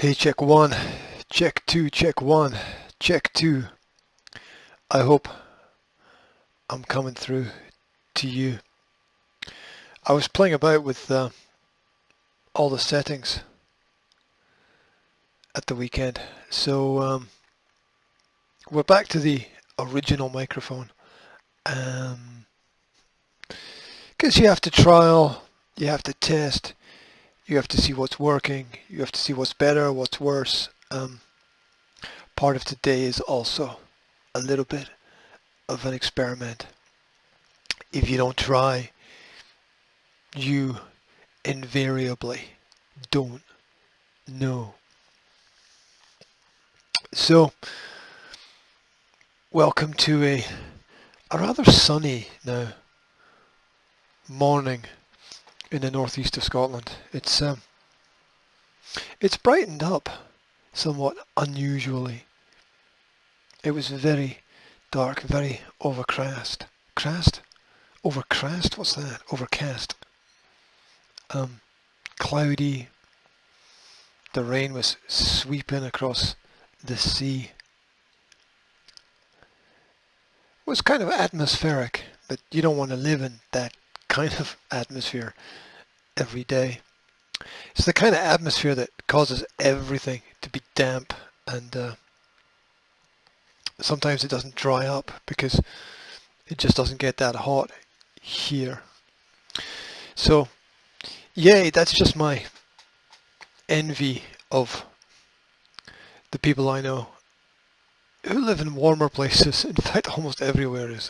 Hey, check one, check two, check one, check two. I hope I'm coming through to you. I was playing about with all the settings at the weekend, so we're back to the original microphone. Because you have to trial, you have to test, you have to see what's working, you have to see what's better, what's worse. Part of today is also a little bit of an experiment. If you don't try, you invariably don't know. So, welcome to a rather sunny now morning in the northeast of Scotland. It's brightened up somewhat unusually. It was very dark, very overcast. Overcast? What's that? Overcast. Cloudy. The rain was sweeping across the sea. It was kind of atmospheric, but you don't want to live in that kind of atmosphere every day. It's the kind of atmosphere that causes everything to be damp, and sometimes it doesn't dry up because it just doesn't get that hot here. So, yay, that's just my envy of the people I know who live in warmer places. In fact, almost everywhere is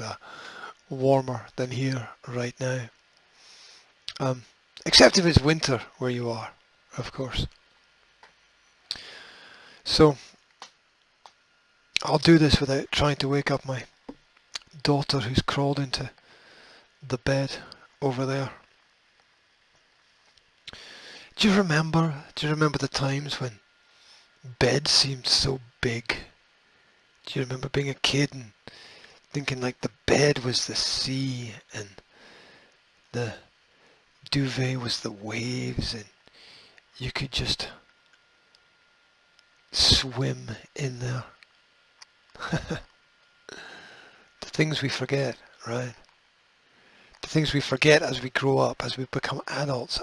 warmer than here right now. Except if it's winter where you are, of course. So, I'll do this without trying to wake up my daughter who's crawled into the bed over there. Do you remember the times when beds seemed so big? Do you remember being a kid and thinking like the bed was the sea and the duvet was the waves and you could just swim in there? The things we forget, right? The things we forget as we grow up, as we become adults,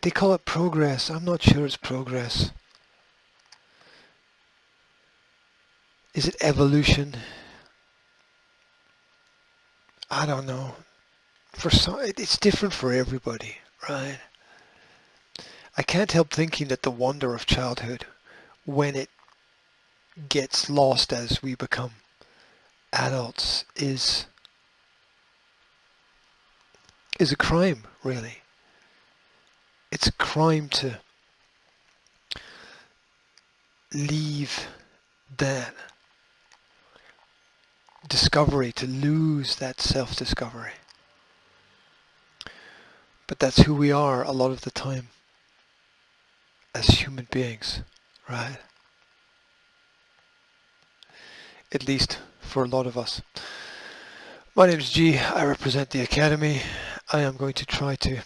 they call it progress. I'm not sure it's progress. Is it evolution? I don't know. For some, it's different for everybody, right? I can't help thinking that the wonder of childhood, when it gets lost as we become adults, is a crime, really. It's a crime to leave that discovery, to lose that self-discovery. But that's who we are a lot of the time as human beings, right? At least for a lot of us. My name is G. I represent the Academy. I am going to try to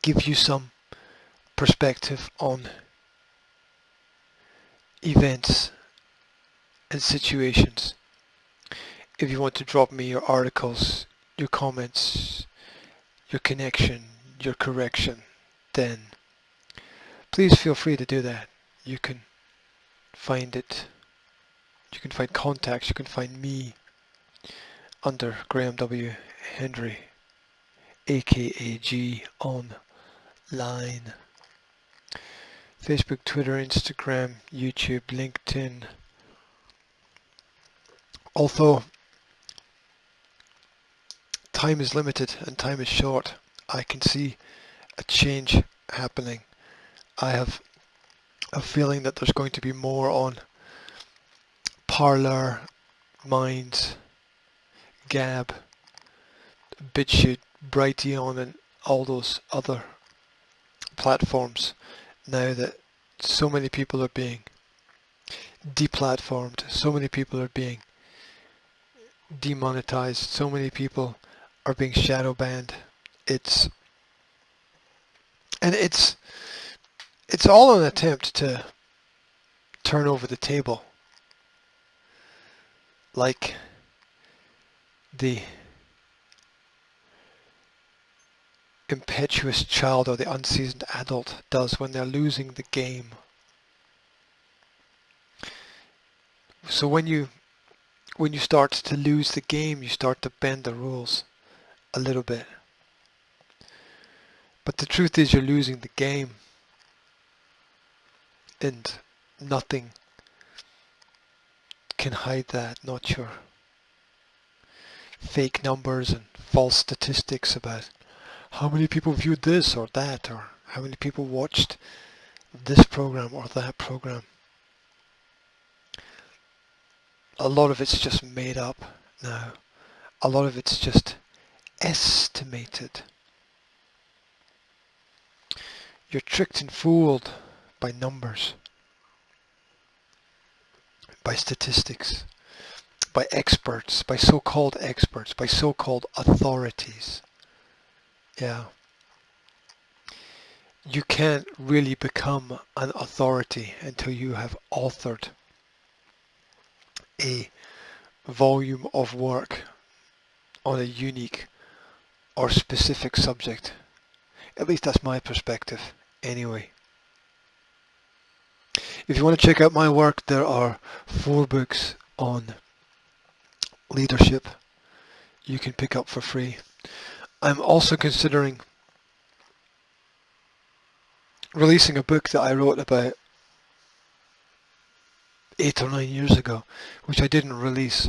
give you some perspective on events and situations. If you want to drop me your articles, your comments, your connection, your correction, then please feel free to do that. You can find it. You can find contacts. You can find me under Graham W. Hendry, aka G online. Facebook, Twitter, Instagram, YouTube, LinkedIn. Although time is limited and time is short, I can see a change happening. I have a feeling that there's going to be more on Parler, Minds, Gab, BitChute, Brighteon, and all those other platforms now that so many people are being deplatformed, so many people are being demonetized. So many people are being shadow banned. It's and it's all an attempt to turn over the table, like the impetuous child or the unseasoned adult does when they're losing the game. So when you start to lose the game, you start to bend the rules a little bit. But the truth is you're losing the game, and nothing can hide that, not your fake numbers and false statistics about how many people viewed this or that, or how many people watched this program or that program. A lot of it's just made up now. A lot of it's just estimated. You're tricked and fooled by numbers, by statistics, by experts, by so-called experts, by so-called authorities. Yeah. You can't really become an authority until you have authored a volume of work on a unique or specific subject. At least that's my perspective, anyway. If you want to check out my work, there are 4 books on leadership you can pick up for free. I'm also considering releasing a book that I wrote about 8 or 9 years ago, which I didn't release.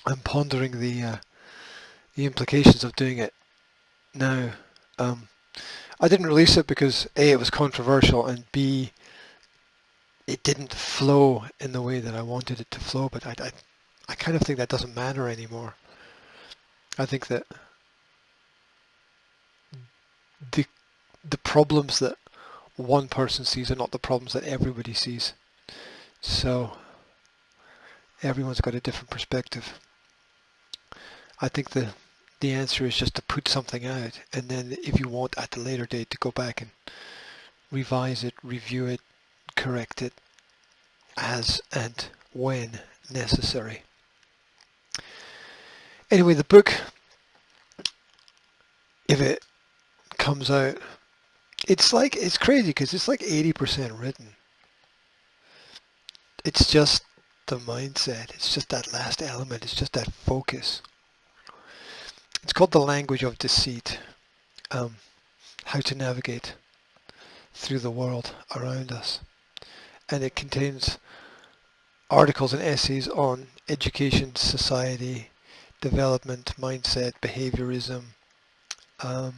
I'm pondering the implications of doing it now. I didn't release it because A, it was controversial, and B, it didn't flow in the way that I wanted it to flow, but I kind of think that doesn't matter anymore. I think that the problems that one person sees are not the problems that everybody sees. So everyone's got a different perspective. I think the answer is just to put something out, and then if you want at a later date to go back and revise it, review it, correct it as and when necessary. Anyway, the book, if it comes out, it's crazy because it's like 80% written. It's just the mindset. It's just that last element. It's just that focus. It's called The Language of Deceit. How to navigate through the world around us. And it contains articles and essays on education, society, development, mindset, behaviorism. A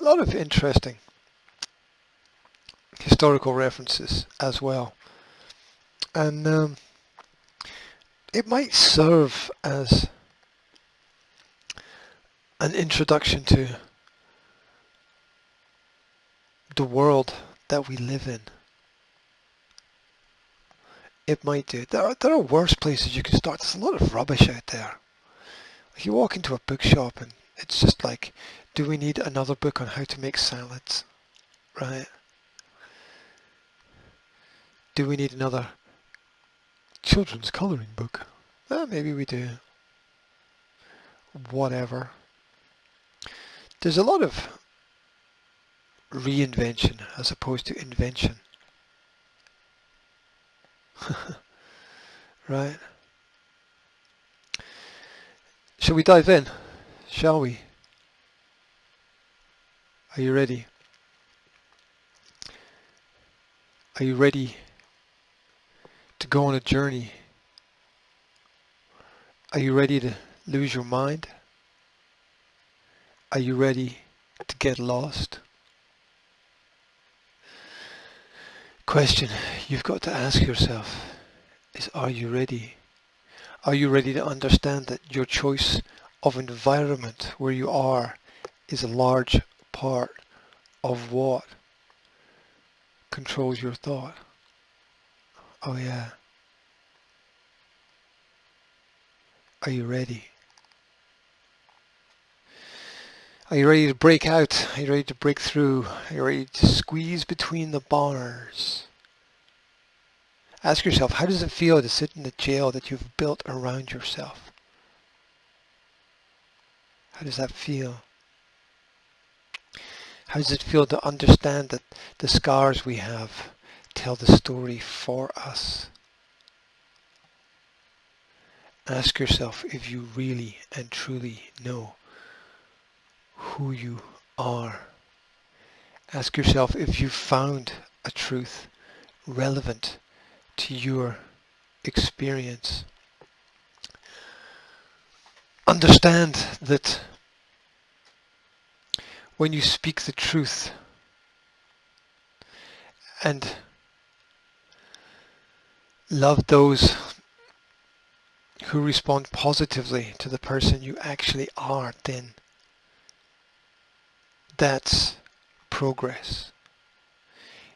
lot of interesting historical references as well. And it might serve as an introduction to the world that we live in. It might do. There are worse places you can start. There's a lot of rubbish out there. Like you walk into a bookshop and it's just like, do we need another book on how to make salads? Right? Do we need another children's colouring book? Maybe we do. Whatever. There's a lot of reinvention as opposed to invention. Right? Shall we dive in? Shall we? Are you ready? Are you ready to go on a journey? Are you ready to lose your mind? Are you ready to get lost? Question you've got to ask yourself is, are you ready? Are you ready to understand that your choice of environment where you are is a large part of what controls your thought? Oh yeah. Are you ready? Are you ready to break out? Are you ready to break through? Are you ready to squeeze between the bars? Ask yourself, how does it feel to sit in the jail that you've built around yourself? How does that feel? How does it feel to understand that the scars we have tell the story for us? Ask yourself if you really and truly know who you are. Ask yourself if you've found a truth relevant to your experience. Understand that when you speak the truth and love those who respond positively to the person you actually are, then that's progress.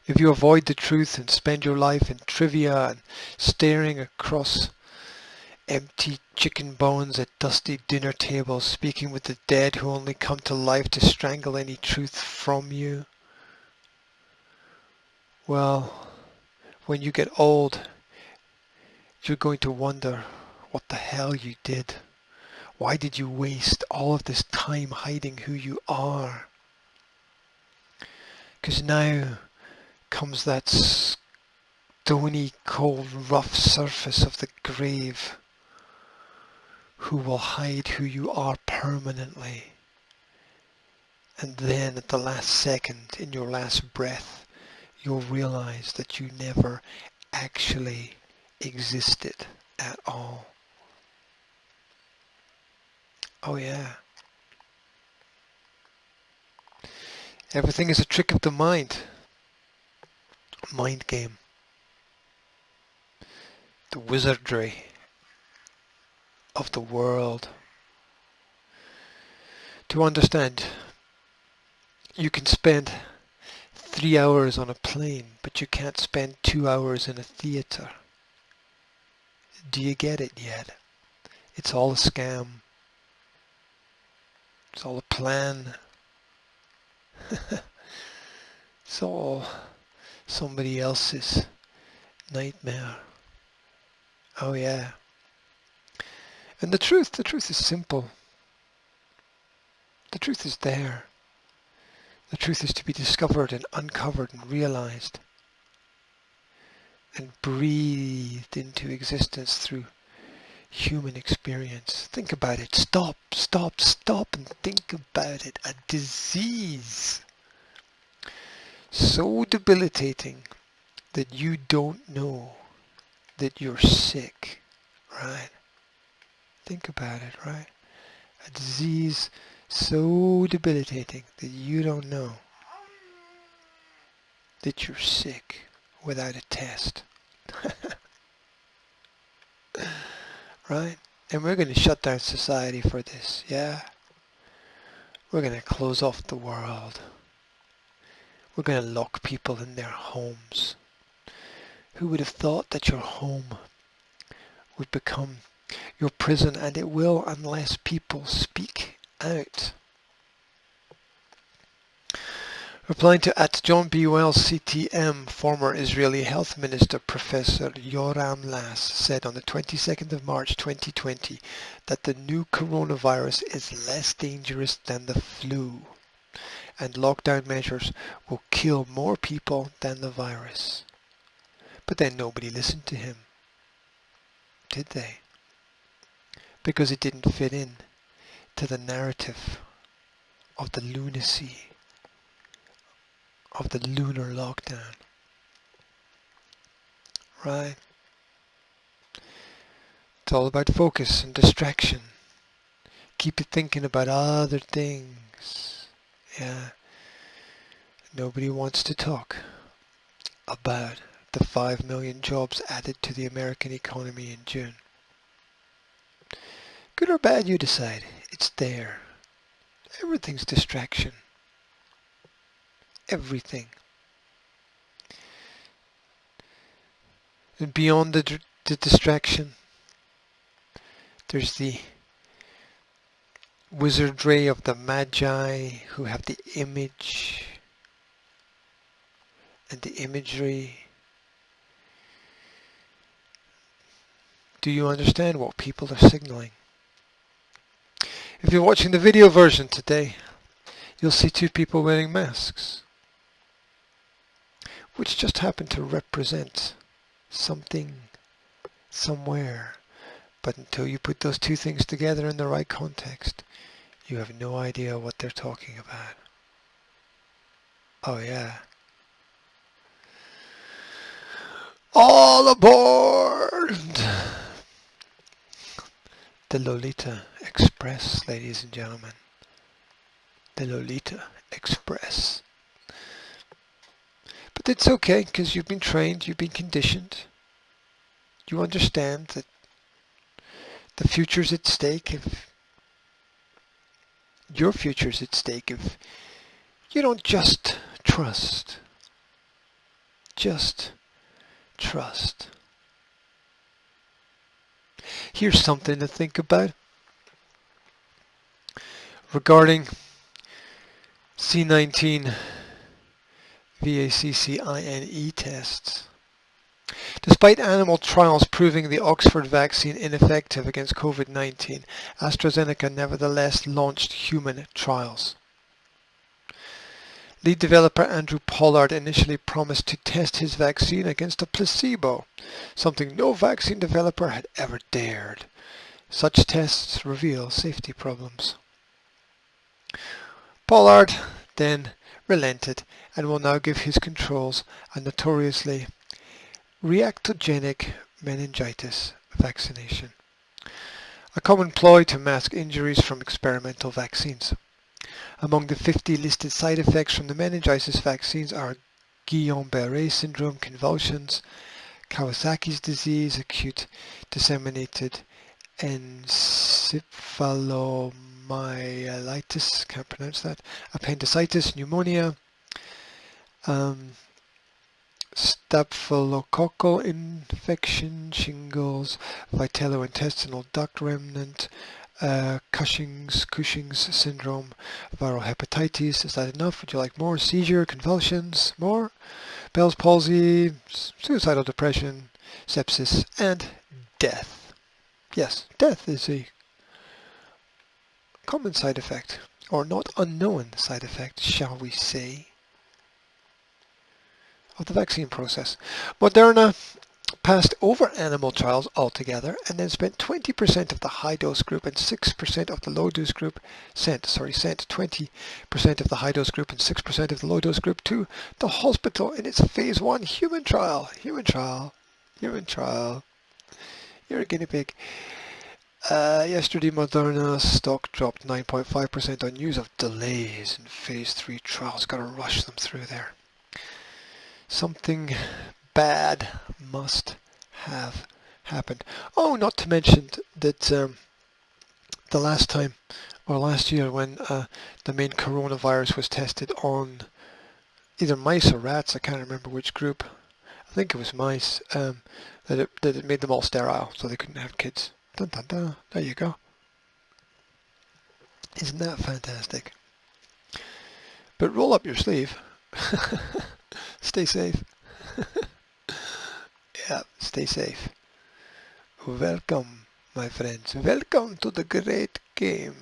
If you avoid the truth and spend your life in trivia and staring across empty chicken bones at dusty dinner tables, speaking with the dead who only come to life to strangle any truth from you, well, when you get old, you're going to wonder what the hell you did. Why did you waste all of this time hiding who you are? Because now comes that stony, cold, rough surface of the grave, who will hide who you are permanently. And then at the last second, in your last breath, you'll realize that you never actually existed at all. Oh yeah. Everything is a trick of the mind. Mind game. The wizardry of the world. To understand, you can spend 3 hours on a plane, but you can't spend 2 hours in a theater. Do you get it yet? It's all a scam. It's all a plan. It's all somebody else's nightmare. Oh yeah. And the truth is simple. The truth is there. The truth is to be discovered and uncovered and realized and breathed into existence through human experience. Think about it. Stop and think about it. A disease so debilitating that you don't know that you're sick, right? Think about it, right? A disease so debilitating that you don't know that you're sick without a test. Right? And we're going to shut down society for this, yeah? We're going to close off the world. We're going to lock people in their homes. Who would have thought that your home would become your prison? And it will, unless people speak out. Replying to at John B. Wells CTM, former Israeli Health Minister Professor Yoram Lass said on the 22nd of March 2020 that the new coronavirus is less dangerous than the flu, and lockdown measures will kill more people than the virus. But then nobody listened to him, did they? Because it didn't fit in to the narrative of the lunacy of the lunar lockdown. Right? It's all about focus and distraction. Keep it thinking about other things. Yeah. Nobody wants to talk about the 5 million jobs added to the American economy in June. Good or bad, you decide. It's there. Everything's distraction. Everything. And beyond the distraction, There's the wizardry of the Magi who have the image and the imagery. Do you understand what people are signaling? If you're watching the video version today, you'll see two people wearing masks, which just happen to represent something somewhere. But until you put those two things together in the right context, you have no idea what they're talking about. Oh yeah. All aboard! The Lolita Express, ladies and gentlemen. The Lolita Express. But it's okay, because you've been trained, you've been conditioned. You understand that the future's at stake if your future's at stake if you don't just trust. Just trust. Here's something to think about regarding C19 VACCINE tests. Despite animal trials proving the Oxford vaccine ineffective against COVID-19, AstraZeneca nevertheless launched human trials. Lead developer Andrew Pollard initially promised to test his vaccine against a placebo, something no vaccine developer had ever dared. Such tests reveal safety problems. Pollard then relented and will now give his controls a notoriously reactogenic meningitis vaccination, a common ploy to mask injuries from experimental vaccines. Among the 50 listed side effects from the meningitis vaccines are Guillain-Barré syndrome, convulsions, Kawasaki's disease, acute disseminated encephalomyelitis, can't pronounce that, appendicitis, pneumonia, staphylococcal infection, shingles, vitellointestinal duct remnant, Cushing's syndrome, viral hepatitis. Is that enough? Would you like more? Seizure, convulsions, more? Bell's palsy, suicidal depression, sepsis, and death. Yes, death is a common side effect, or not unknown side effect, shall we say, of the vaccine process. Moderna passed over animal trials altogether and then spent 20% of the high dose group and 6% of the low dose group sent 20% of the high dose group and 6% of the low dose group to the hospital in its phase 1 human trial. You're a guinea pig. Yesterday, Moderna stock dropped 9.5% on news of delays in phase 3 trials. Got to rush them through there. Something bad must have happened. Oh, not to mention that the last year when the main coronavirus was tested on either mice or rats, I can't remember which group, I think it was mice, that it made them all sterile so they couldn't have kids. Dun, dun, dun. There you go. Isn't that fantastic? But roll up your sleeve. Stay safe. Yeah, stay safe. Welcome, my friends. Welcome to the great game.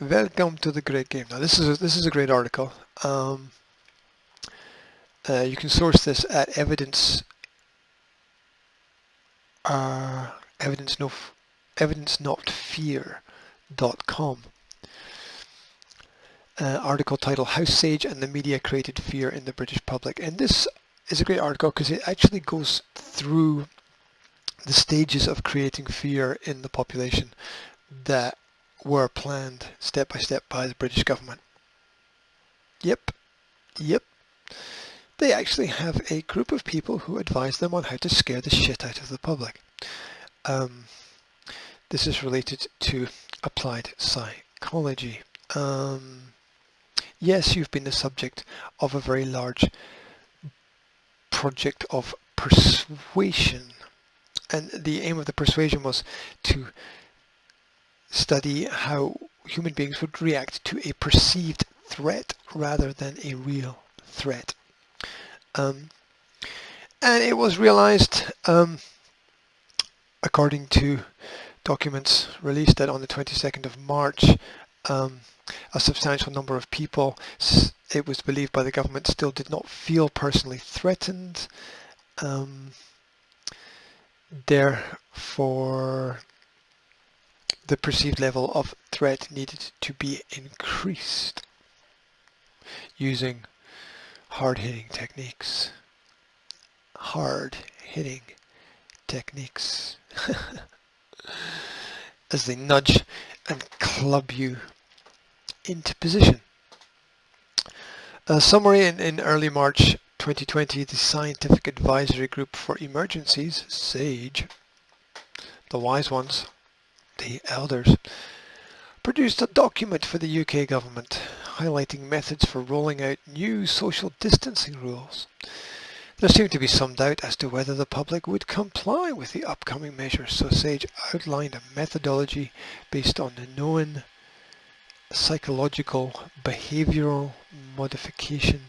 Welcome to the great game. Now, this is a great article. You can source this at evidencenotfear.com. Article title, How Sage and the Media Created Fear in the British Public. And this is a great article because it actually goes through the stages of creating fear in the population that were planned step by step by the British government. Yep. They actually have a group of people who advise them on how to scare the shit out of the public. This is related to applied psychology. Yes, you've been the subject of a very large project of persuasion. And the aim of the persuasion was to study how human beings would react to a perceived threat rather than a real threat. And it was realized, according to documents released, that on the 22nd of March, a substantial number of people, it was believed by the government, still did not feel personally threatened. Therefore, the perceived level of threat needed to be increased using hard-hitting techniques. Hard-hitting techniques. As they nudge and club you into position. A summary in early March 2020, the Scientific Advisory Group for Emergencies, SAGE, the wise ones, the elders, produced a document for the UK government highlighting methods for rolling out new social distancing rules. There seemed to be some doubt as to whether the public would comply with the upcoming measures, so SAGE outlined a methodology based on the known psychological behavioral modification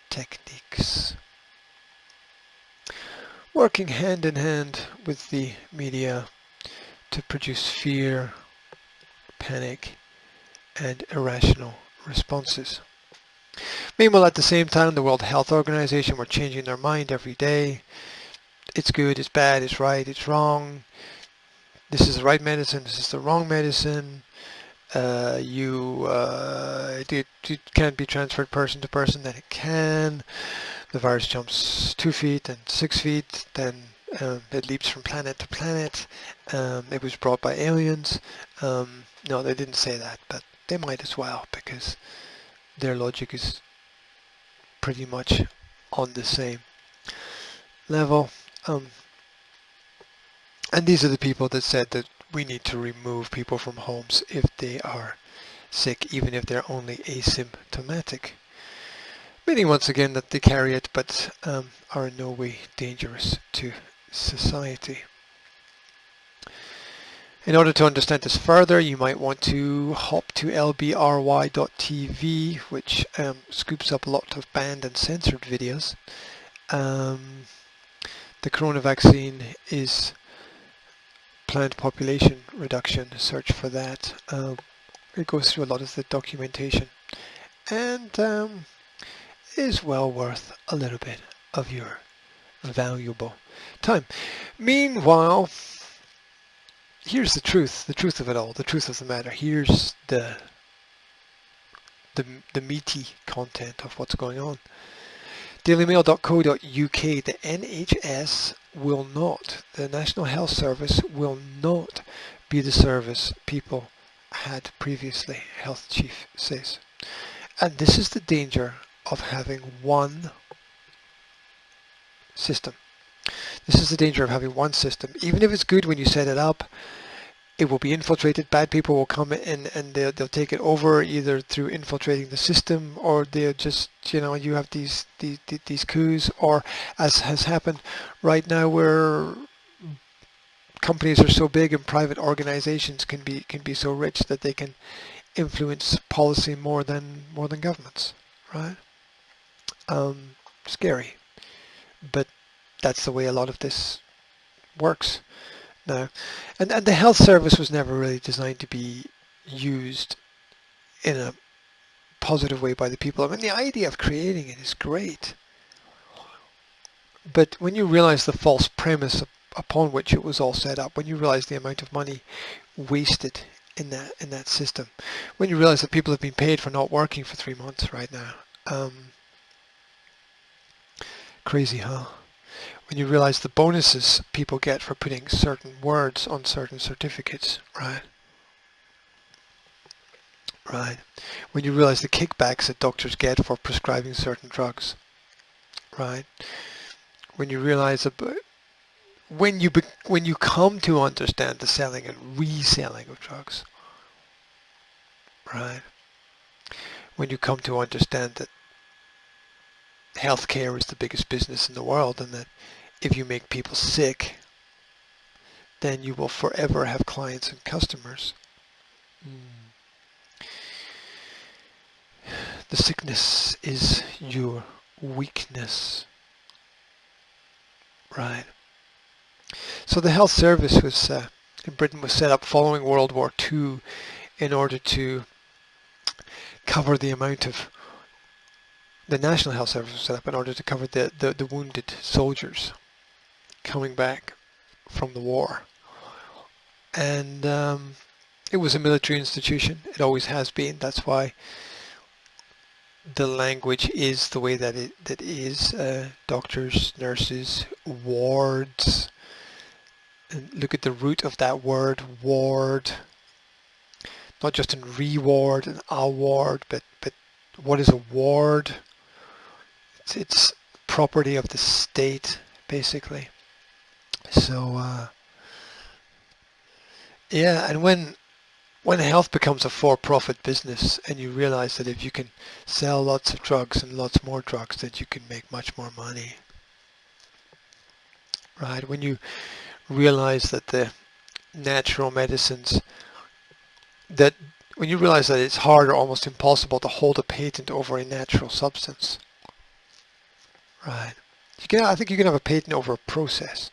techniques. Working hand in hand with the media to produce fear, panic, and irrational responses. Meanwhile, at the same time, the World Health Organization were changing their mind every day. It's good, it's bad, it's right, it's wrong. This is the right medicine, this is the wrong medicine. It can't be transferred person to person, then it can. The virus jumps 2 feet and 6 feet, then it leaps from planet to planet. It was brought by aliens. No, they didn't say that, but they might as well, because their logic is pretty much on the same level. And these are the people that said that we need to remove people from homes if they are sick, even if they're only asymptomatic. Meaning once again that they carry it but are in no way dangerous to society. In order to understand this further, you might want to hop to lbry.tv, which scoops up a lot of banned and censored videos. The corona vaccine is planned population reduction. Search for that. It goes through a lot of the documentation and is well worth a little bit of your valuable time. Meanwhile, here's the truth of it all, the truth of the matter. Here's the meaty content of what's going on. dailymail.co.uk, the NHS will not, the National Health Service will not be the service people had previously, health chief says. And this is the danger of having one system. This is the danger of having one system. Even if it's good when you set it up, it will be infiltrated. Bad people will come in and they'll take it over, either through infiltrating the system, or they'll just, you have these coups, or as has happened right now, where companies are so big and private organizations can be so rich that they can influence policy more than governments, right? Scary, but that's the way a lot of this works now. And the health service was never really designed to be used in a positive way by the people. I mean, the idea of creating it is great, but when you realize the false premise upon which it was all set up, when you realize the amount of money wasted in that system, when you realize that people have been paid for not working for 3 months right now, crazy, huh? When you realize the bonuses people get for putting certain words on certain certificates, right? Right. When you realize the kickbacks that doctors get for prescribing certain drugs, right? When you realize when you come to understand the selling and reselling of drugs, right? When you come to understand that healthcare is the biggest business in the world, and that if you make people sick, then you will forever have clients and customers. The sickness is your weakness, right? So the health service was in Britain was set up following World War II in order to cover the amount of the National Health Service was set up in order to cover the wounded soldiers coming back from the war. And it was a military institution. It always has been. That's why the language is the way that it is. Doctors, nurses, wards. And look at the root of that word, ward. Not just in reward and award, but what is a ward? It's property of the state, basically. So yeah, and when health becomes a for-profit business and you realize that if you can sell lots of drugs and lots more drugs, that you can make much more money, right? When you realize that the natural medicines, when you realize that it's hard or almost impossible to hold a patent over a natural substance, right? I think you can have a patent over a process,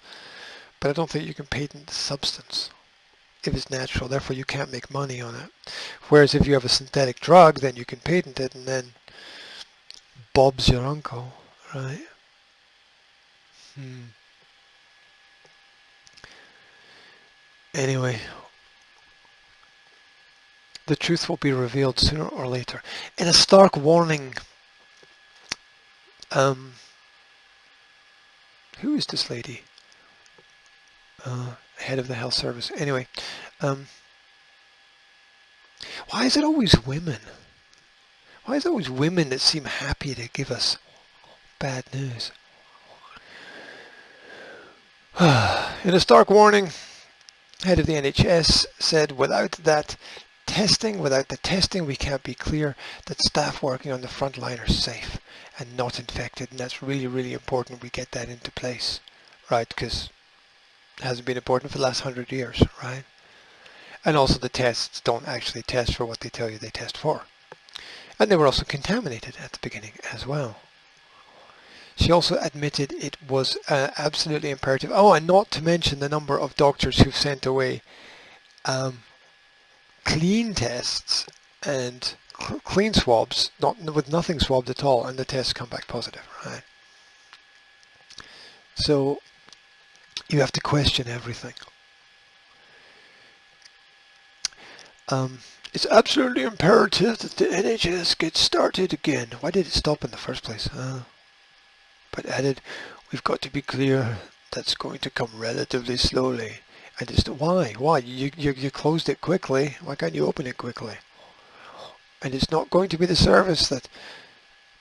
but I don't think you can patent the substance if it's natural. Therefore, you can't make money on it. Whereas if you have a synthetic drug, then you can patent it, and then Bob's your uncle, right? Anyway, the truth will be revealed sooner or later. In a stark warning, who is this lady? Head of the health service. Anyway, why is it always women? Why is it always women that seem happy to give us bad news? In a stark warning, head of the NHS said without the testing we can't be clear that staff working on the front line are safe and not infected, and that's really, really important we get that into place, right? Because it hasn't been important for the last 100 years, right? And also the tests don't actually test for what they tell you they test for. And they were also contaminated at the beginning as well. She also admitted it was absolutely imperative. Oh, and not to mention the number of doctors who've sent away clean tests and clean swabs, with nothing swabbed at all, and the tests come back positive, right? So you have to question everything. It's absolutely imperative that the NHS gets started again. Why did it stop in the first place? But added, we've got to be clear that's going to come relatively slowly. And it's why? You closed it quickly. Why can't you open it quickly? And it's not going to be the service that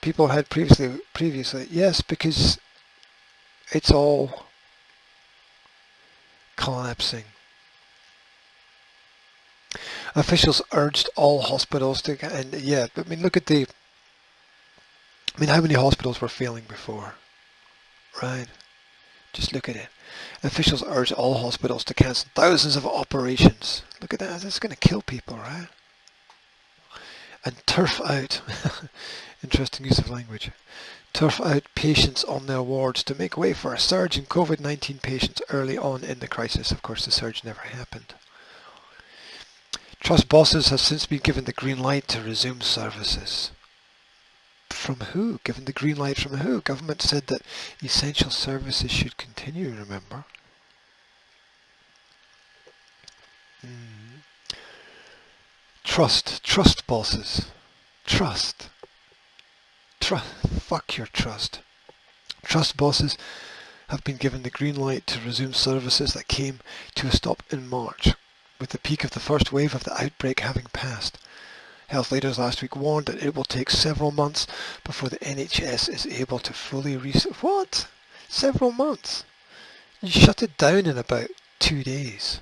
people had previously. Yes, because it's all collapsing. Officials urged all hospitals to, and yeah, I mean, look at how many hospitals were failing before, right? Just look at it. Officials urged all hospitals to cancel thousands of operations. Look at that, that's going to kill people, right? And turf out, interesting use of language, turf out patients on their wards to make way for a surge in COVID-19 patients early on in the crisis. Of course, the surge never happened. Trust bosses have since been given the green light to resume services. From who? Given the green light from who? Government said that essential services should continue, remember? Trust bosses. Trust. Fuck your trust. Trust bosses have been given the green light to resume services that came to a stop in March, with the peak of the first wave of the outbreak having passed. Health leaders last week warned that it will take several months before the NHS is able to fully reset. What? Several months? You shut it down in about 2 days.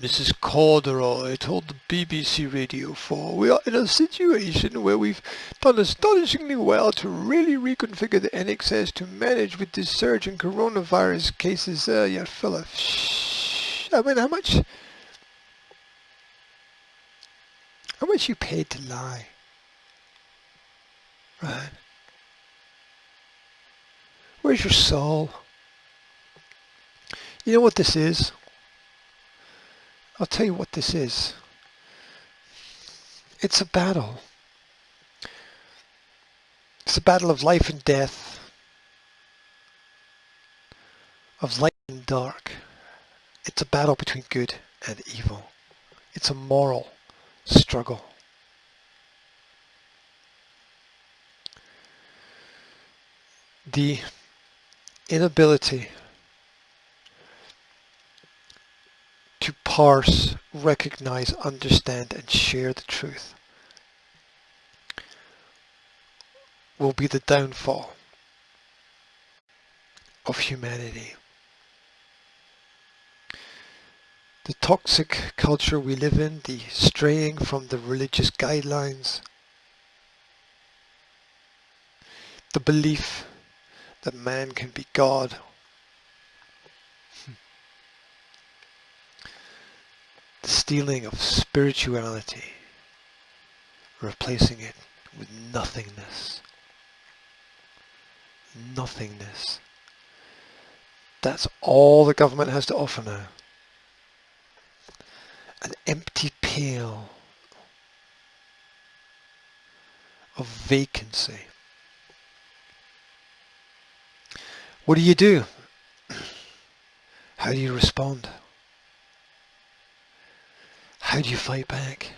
Mrs. Corduroy told the BBC Radio 4, "We are in a situation where we've done astonishingly well to really reconfigure the NHS to manage with this surge in coronavirus cases." Yeah, fella. Shh. I mean, how much you paid to lie, right? Where's your soul? You know what this is? I'll tell you what this is. It's a battle. It's a battle of life and death, of light and dark. It's a battle between good and evil. It's a moral struggle. The inability to parse, recognize, understand, and share the truth will be the downfall of humanity. The toxic culture we live in, the straying from the religious guidelines, the belief that man can be God, the stealing of spirituality, replacing it with nothingness. Nothingness. That's all the government has to offer now. An empty pail of vacancy. What do you do? How do you respond? How do you fight back?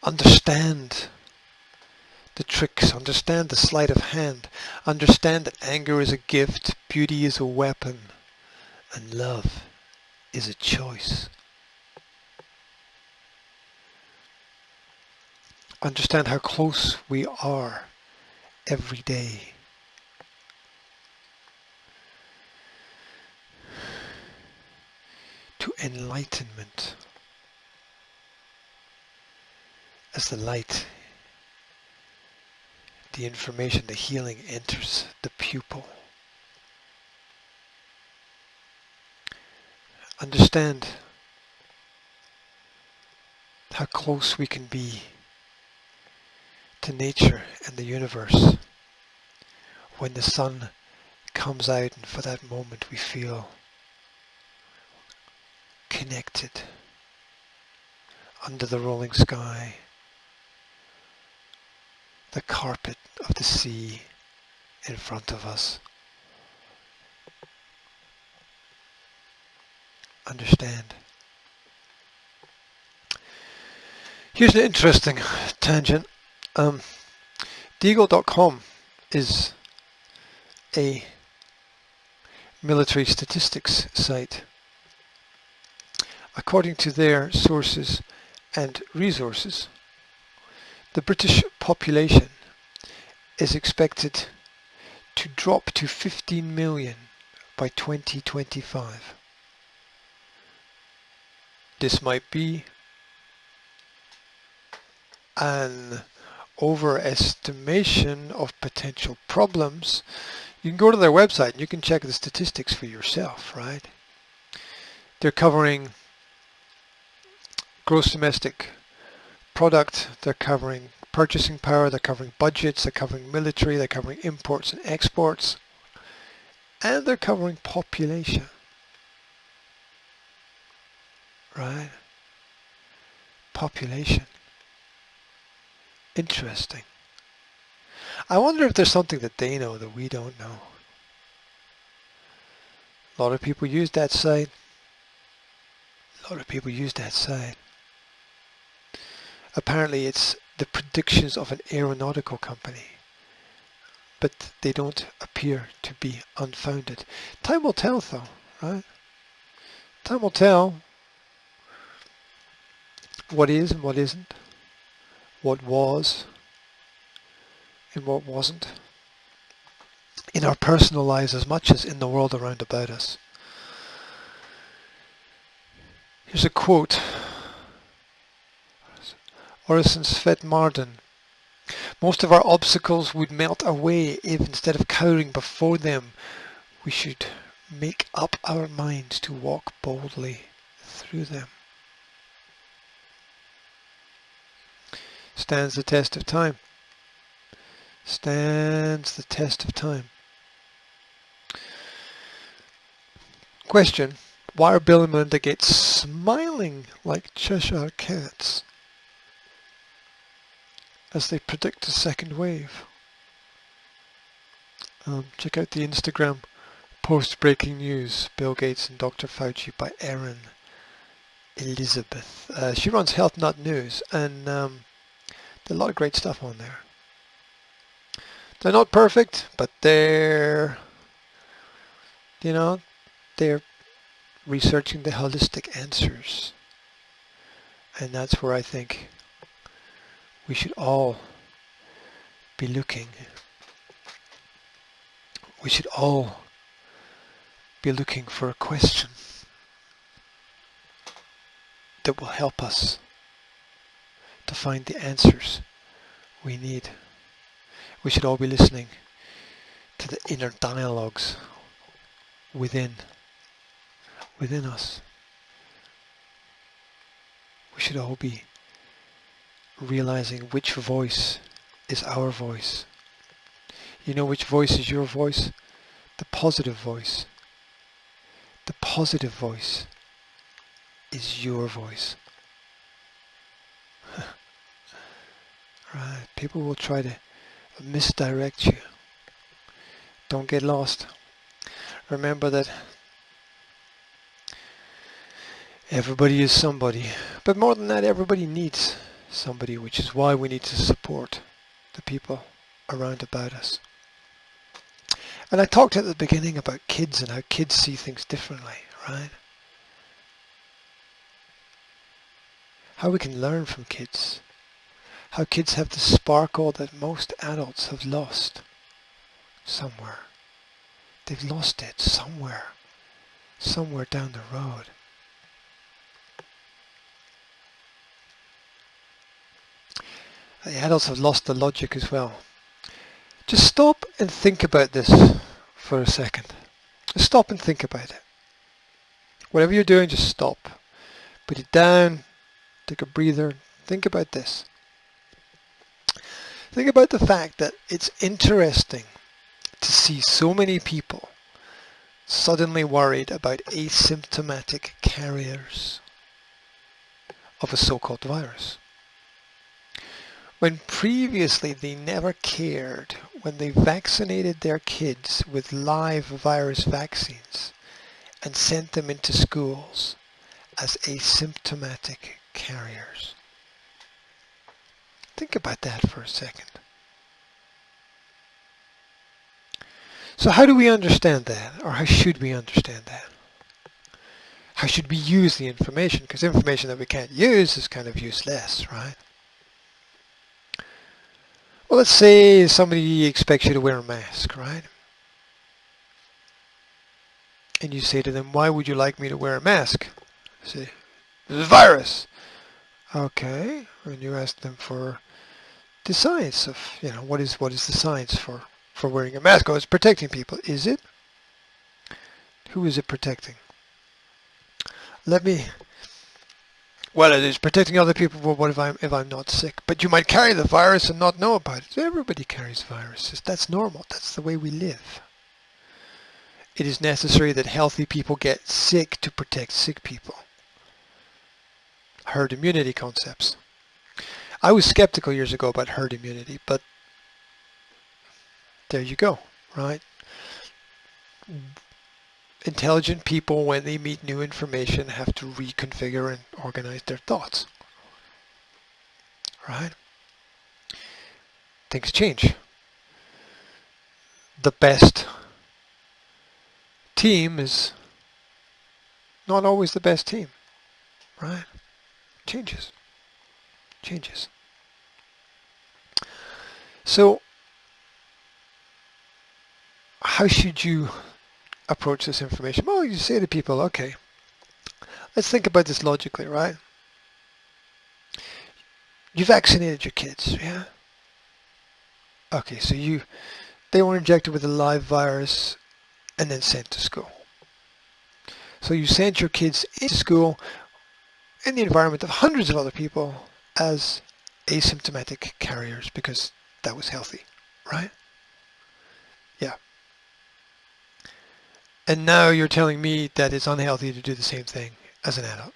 Understand the tricks, understand the sleight of hand, understand that anger is a gift, beauty is a weapon, and love is a choice. Understand how close we are every day. To enlightenment as the light, the information, the healing enters the pupil. Understand how close we can be to nature and the universe when the sun comes out, and for that moment we feel connected under the rolling sky, the carpet of the sea in front of us. Understand. Here's an interesting tangent. Deagle.com is a military statistics site. According to their sources and resources, the British population is expected to drop to 15 million by 2025. This might be an overestimation of potential problems. You can go to their website and you can check the statistics for yourself, right? They're covering gross domestic product, they're covering purchasing power, they're covering budgets, they're covering military, they're covering imports and exports, and they're covering population, right? Population. Interesting. I wonder if there's something that they know that we don't know. A lot of people use that site. Apparently it's the predictions of an aeronautical company, but they don't appear to be unfounded. Time will tell though, right? Time will tell what is and what isn't, what was and what wasn't, in our personal lives as much as in the world around about us. Here's a quote. Orison Swett Marden. Most of our obstacles would melt away if instead of cowering before them, we should make up our minds to walk boldly through them. Stands the test of time. Stands the test of time. Question. Why are Bill and Melinda Gates smiling like Cheshire cats as they predict a second wave? Check out the Instagram post breaking news, Bill Gates and Dr. Fauci by Erin Elizabeth. She runs Health Nut News, and there's a lot of great stuff on there. They're not perfect, but they're researching the holistic answers. And that's where I think we should all be looking. We should all be looking for a question that will help us to find the answers we need. We should all be listening to the inner dialogues within us. We should all be realizing which voice is our voice. You know which voice is your voice? The positive voice. The positive voice is your voice. Right, people will try to misdirect you. Don't get lost. Remember that everybody is somebody, but more than that, everybody needs somebody, which is why we need to support the people around about us. And I talked at the beginning about kids and how kids see things differently, right? How we can learn from kids. How kids have the sparkle that most adults have lost somewhere. They've lost it somewhere down the road. The adults have lost the logic as well. Just stop and think about this for a second. Just stop and think about it. Whatever you're doing, just stop. Put it down, take a breather, think about this. Think about the fact that it's interesting to see so many people suddenly worried about asymptomatic carriers of a so-called virus, when previously they never cared when they vaccinated their kids with live virus vaccines and sent them into schools as asymptomatic carriers. Think about that for a second. So how do we understand that? Or how should we understand that? How should we use the information? Because information that we can't use is kind of useless, right? Well, let's say somebody expects you to wear a mask, right? And you say to them, why would you like me to wear a mask? They say, there's a virus. Okay, and you ask them for the science of, what is the science for wearing a mask? Oh, it's protecting people. Is it? Who is it protecting? Well, it is protecting other people. Well, what if I'm not sick? But you might carry the virus and not know about it. Everybody carries viruses. That's normal. That's the way we live. It is necessary that healthy people get sick to protect sick people. Herd immunity concepts. I was skeptical years ago about herd immunity, but there you go, right? Intelligent people, when they meet new information, have to reconfigure and organize their thoughts, right? Things change. The best team is not always the best team, right? Changes. So, how should you approach this information? Well, you say to people, okay, Let's think about this logically, right? You vaccinated your kids, yeah? Okay, so they were injected with a live virus and then sent to school. So you sent your kids into school in the environment of hundreds of other people as asymptomatic carriers because that was healthy, right? Yeah. And now you're telling me that it's unhealthy to do the same thing as an adult.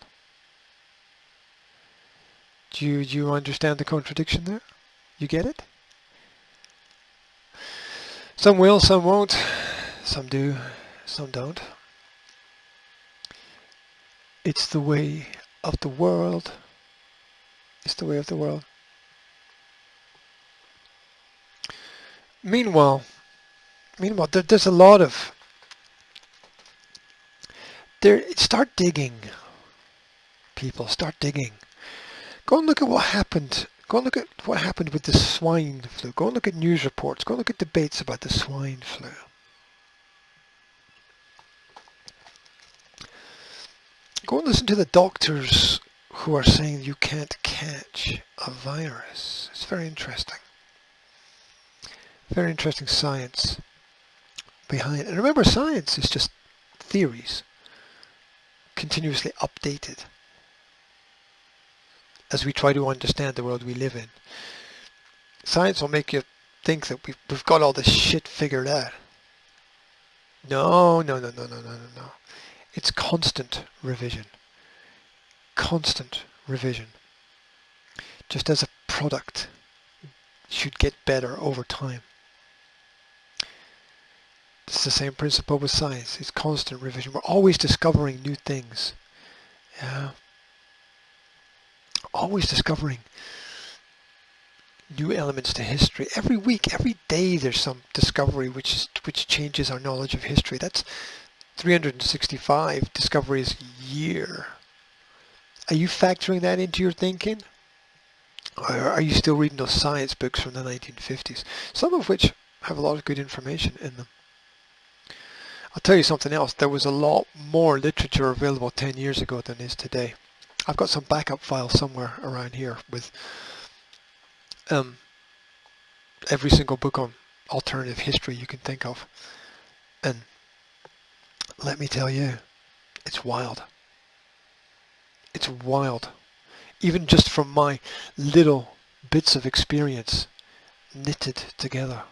Do you understand the contradiction there? You get it? Some will, some won't. Some do, some don't. It's the way of the world. It's the way of the world. Meanwhile, there's a lot of... Start digging, people. Start digging. Go and look at what happened. Go and look at what happened with the swine flu. Go and look at news reports. Go and look at debates about the swine flu. Go and listen to the doctors who are saying you can't catch a virus. It's very interesting. Very interesting science behind it. And remember, science is just theories, continuously updated as we try to understand the world we live in. Science will make you think that we've got all this shit figured out. No. It's constant revision. Constant revision. Just as a product should get better over time. It's the same principle with science. It's constant revision. We're always discovering new things. Yeah. Always discovering new elements to history. Every week, every day there's some discovery which changes our knowledge of history. That's 365 discoveries a year. Are you factoring that into your thinking? Or are you still reading those science books from the 1950s? Some of which have a lot of good information in them. I'll tell you something else. There was a lot more literature available 10 years ago than is today. I've got some backup files somewhere around here with every single book on alternative history you can think of. And let me tell you, it's wild. It's wild. Even just from my little bits of experience knitted together.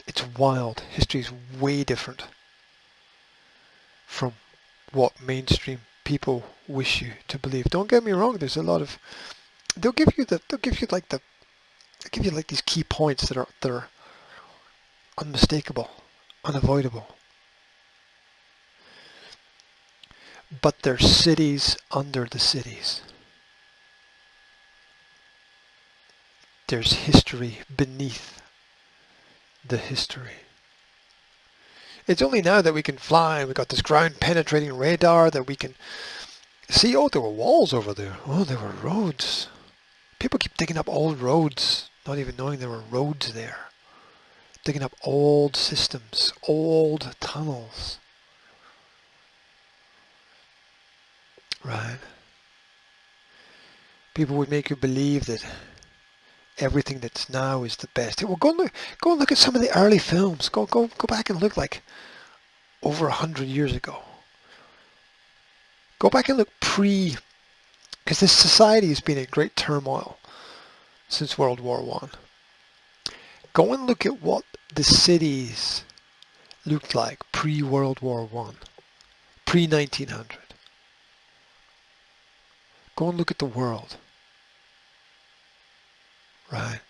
It's wild. History is way different from what mainstream people wish you to believe. Don't get me wrong. There's a lot of... They'll give you like these key points that are unmistakable, unavoidable. But they're cities under the cities. There's history beneath the history. It's only now that we can fly and we've got this ground penetrating radar that we can see, oh, there were walls over there. Oh, there were roads. People keep digging up old roads, not even knowing there were roads there. Digging up old systems, old tunnels. Right? People would make you believe that everything that's now is the best. Well, go and look at some of the early films. Go back and look like over 100 years ago. Go back and look because this society has been in great turmoil since World War I. Go and look at what the cities looked like pre-World War I, pre-1900. Go and look at the world. Right?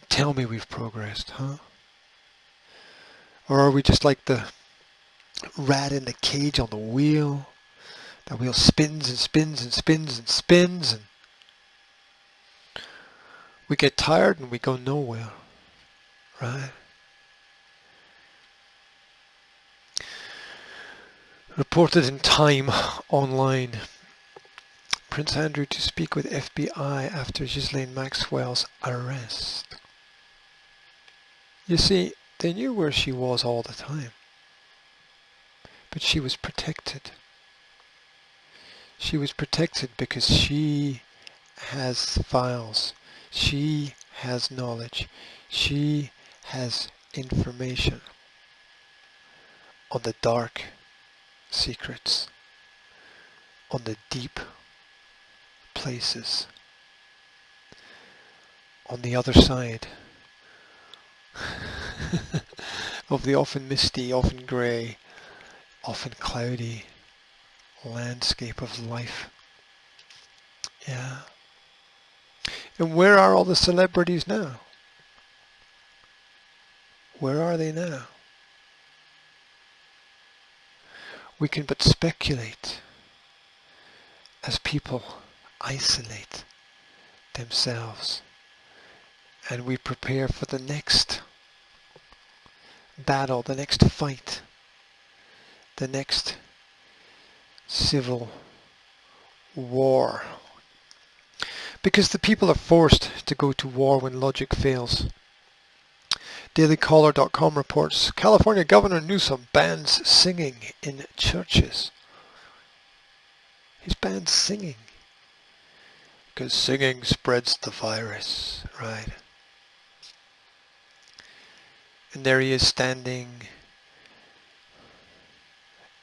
Tell me we've progressed, huh? Or are we just like the rat in the cage on the wheel? That wheel spins and spins and spins and spins, and we get tired and we go nowhere, right? Reported in Time online. Prince Andrew to speak with FBI after Ghislaine Maxwell's arrest. You see, they knew where she was all the time. But she was protected. She was protected because she has files. She has knowledge. She has information on the dark secrets, on the deep places, on the other side of the often misty, often grey, often cloudy landscape of life. Yeah. And where are all the celebrities now? Where are they now? We can but speculate as people isolate themselves and we prepare for the next battle, the next fight, the next civil war. Because the people are forced to go to war when logic fails. DailyCaller.com reports California Governor Newsom bans singing in churches. He's banned singing because singing spreads the virus, right? And there he is standing,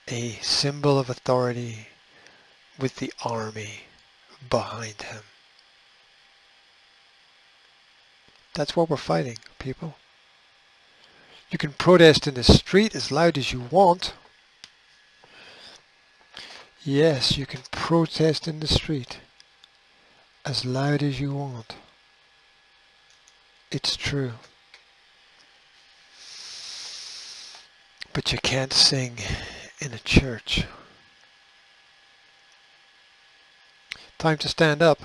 a symbol of authority with the army behind him. That's what we're fighting, people. You can protest in the street as loud as you want. Yes, you can protest in the street as loud as you want. It's true. But you can't sing in a church. Time to stand up.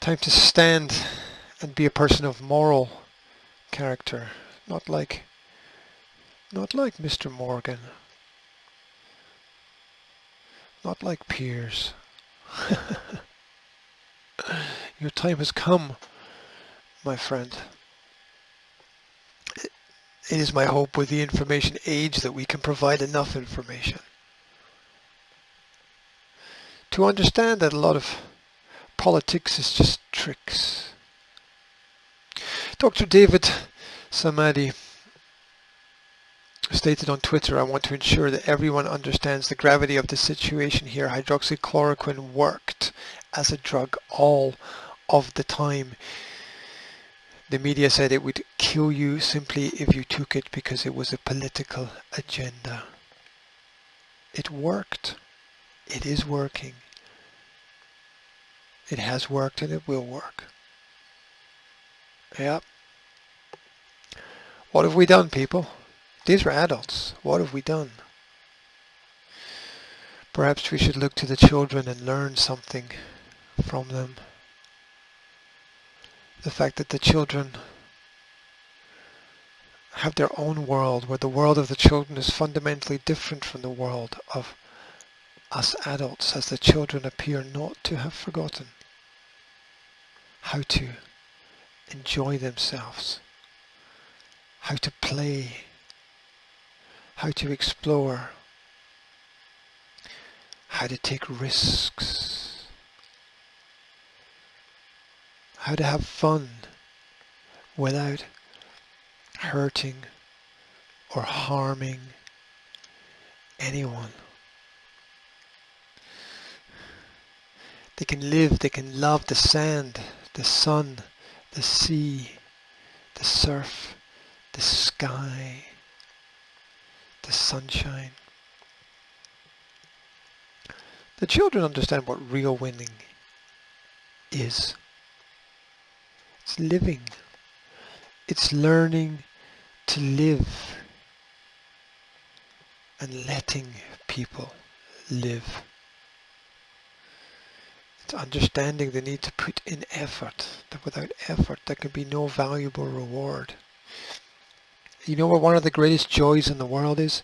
Time to stand and be a person of moral character. Not like Mr. Morgan. Not like Piers. Your time has come, my friend. It is my hope with the information age that we can provide enough information to understand that a lot of politics is just tricks. Dr. David Samadi stated on Twitter, I want to ensure that everyone understands the gravity of the situation here. Hydroxychloroquine worked as a drug all of the time. The media said it would kill you simply if you took it because it was a political agenda. It worked. It is working. It has worked and it will work. Yep. What have we done, people? These are adults. What have we done? Perhaps we should look to the children and learn something from them. The fact that the children have their own world, where the world of the children is fundamentally different from the world of us adults, as the children appear not to have forgotten how to enjoy themselves, how to play, how to explore, how to take risks, how to have fun without hurting or harming anyone. They can live, they can love the sand, the sun, the sea, the surf, the sky, the sunshine. The children understand what real winning is. It's living. It's learning to live and letting people live. It's understanding the need to put in effort, that without effort there can be no valuable reward. You know what one of the greatest joys in the world is?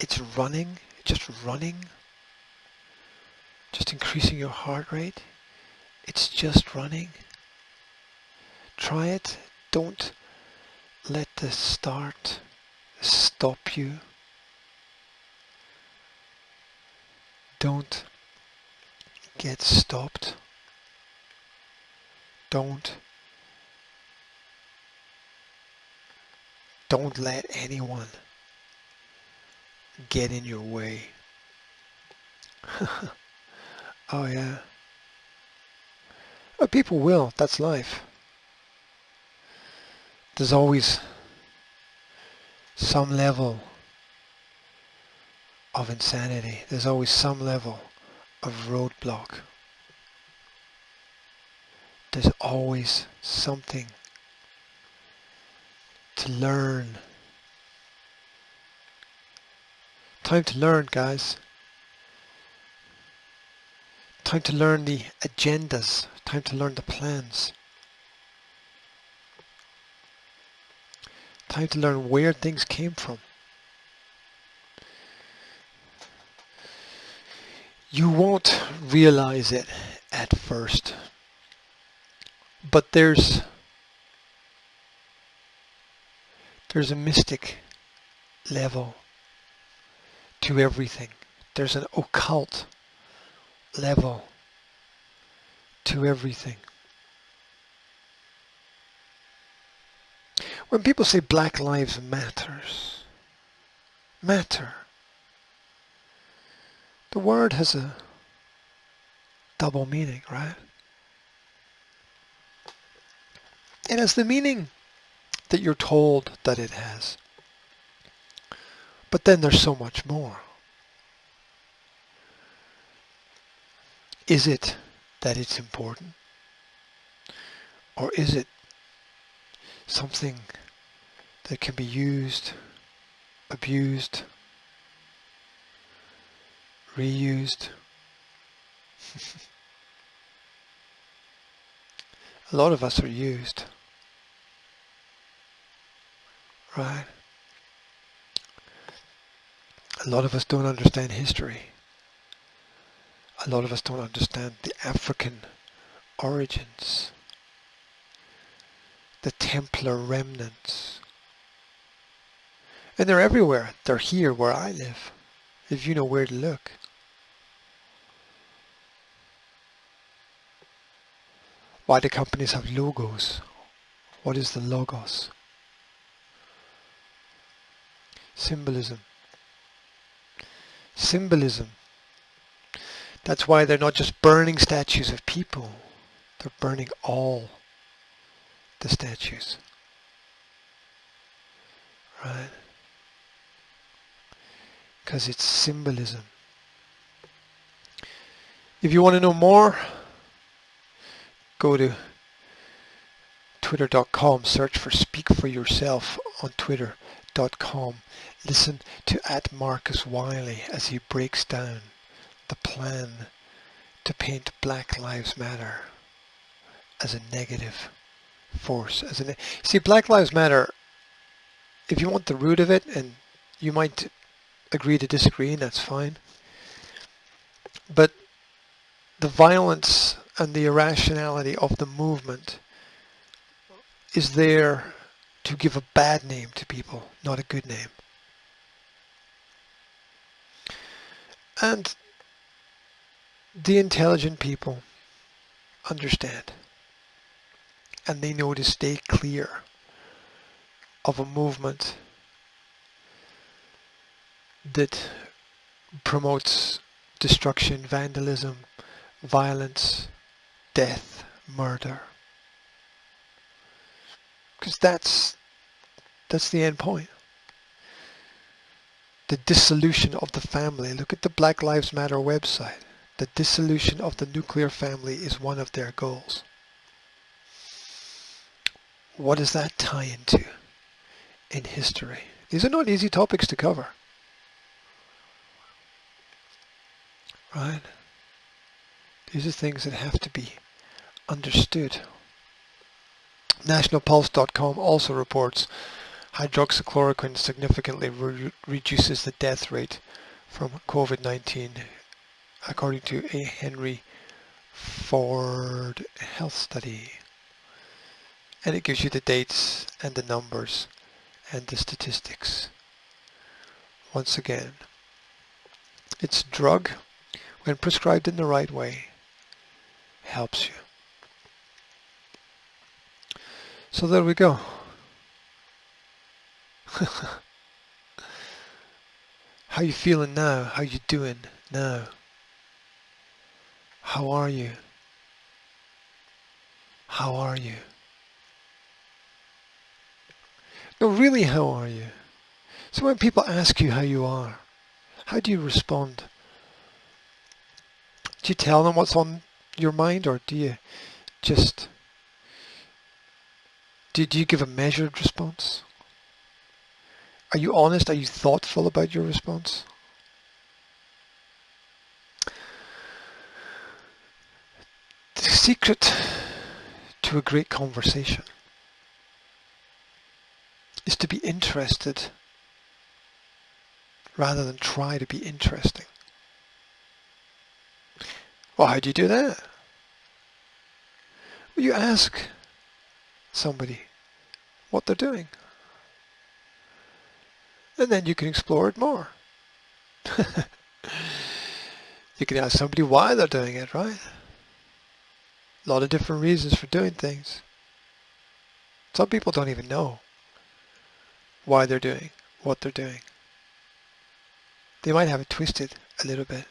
It's running, just running, just increasing your heart rate. It's just running. Try it. Don't let the start stop you. Don't get stopped. Don't let anyone get in your way. Oh yeah. Oh, people will. That's life. There's always some level of insanity. There's always some level of roadblock. There's always something to learn. Time to learn, guys. Time to learn the agendas. Time to learn the plans. Time to learn where things came from. You won't realize it at first, but there's a mystic level to everything. There's an occult level to everything. When people say Black Lives matter, the word has a double meaning, right? It has the meaning that you're told that it has. But then there's so much more. Is it that it's important? Or is it something that can be used, abused, reused? A lot of us are used, right? A lot of us don't understand history. A lot of us don't understand the African origins, the Templar remnants. And they're everywhere. They're here where I live, if you know where to look. Why do companies have logos? What is the logos? Symbolism. Symbolism. That's why they're not just burning statues of people. They're burning all the statues. Right? Because it's symbolism. If you want to know more, go to twitter.com, search for Speak For Yourself on twitter.com. Listen to @Marcus Wiley as he breaks down the plan to paint Black Lives Matter as a negative force. See, Black Lives Matter, if you want the root of it, and you might agree to disagree, and that's fine, but the violence and the irrationality of the movement is there to give a bad name to people, not a good name. And the intelligent people understand, and they know to stay clear of a movement that promotes destruction, vandalism, violence, death, murder. Because that's the end point. The dissolution of the family. Look at the Black Lives Matter website. The dissolution of the nuclear family is one of their goals. What does that tie into in history? These are not easy topics to cover. Right? These are things that have to be understood. Nationalpulse.com also reports hydroxychloroquine significantly reduces the death rate from COVID-19, according to a Henry Ford health study. And it gives you the dates and the numbers and the statistics. Once again, it's a drug when prescribed in the right way, helps you. So there we go. How you feeling now? How you doing now? How are you? How are you? No, really, how are you? So when people ask you how you are, how do you respond? Do you tell them what's on your mind, or do you just, do you give a measured response? Are you honest? Are you thoughtful about your response? The secret to a great conversation is to be interested rather than try to be interesting. Well, how do you do that? Well, you ask somebody what they're doing, and then you can explore it more. You can ask somebody why they're doing it, right? A lot of different reasons for doing things. Some people don't even know why they're doing what they're doing. They might have it twisted a little bit.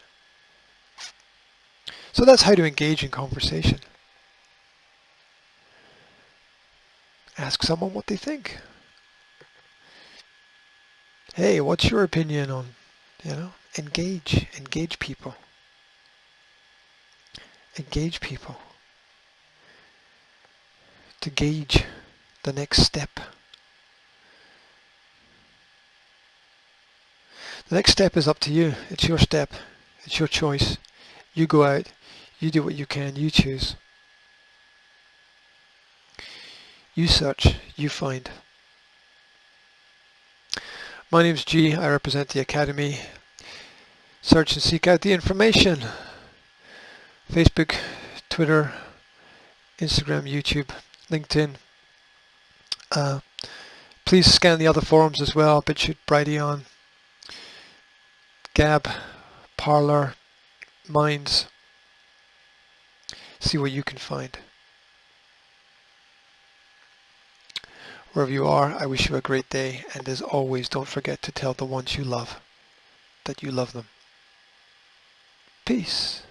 So that's how to engage in conversation. Ask someone what they think. Hey, what's your opinion on, engage people. Engage people to gauge the next step. The next step is up to you. It's your step. It's your choice. You go out. You do what you can. You choose. You search. You find. My name's G. I represent the Academy. Search and seek out the information. Facebook, Twitter, Instagram, YouTube, LinkedIn. Please scan the other forums as well. BitChute, Brighteon, Gab, Parler, Minds. See what you can find. Wherever you are, I wish you a great day, and as always, don't forget to tell the ones you love that you love them. Peace.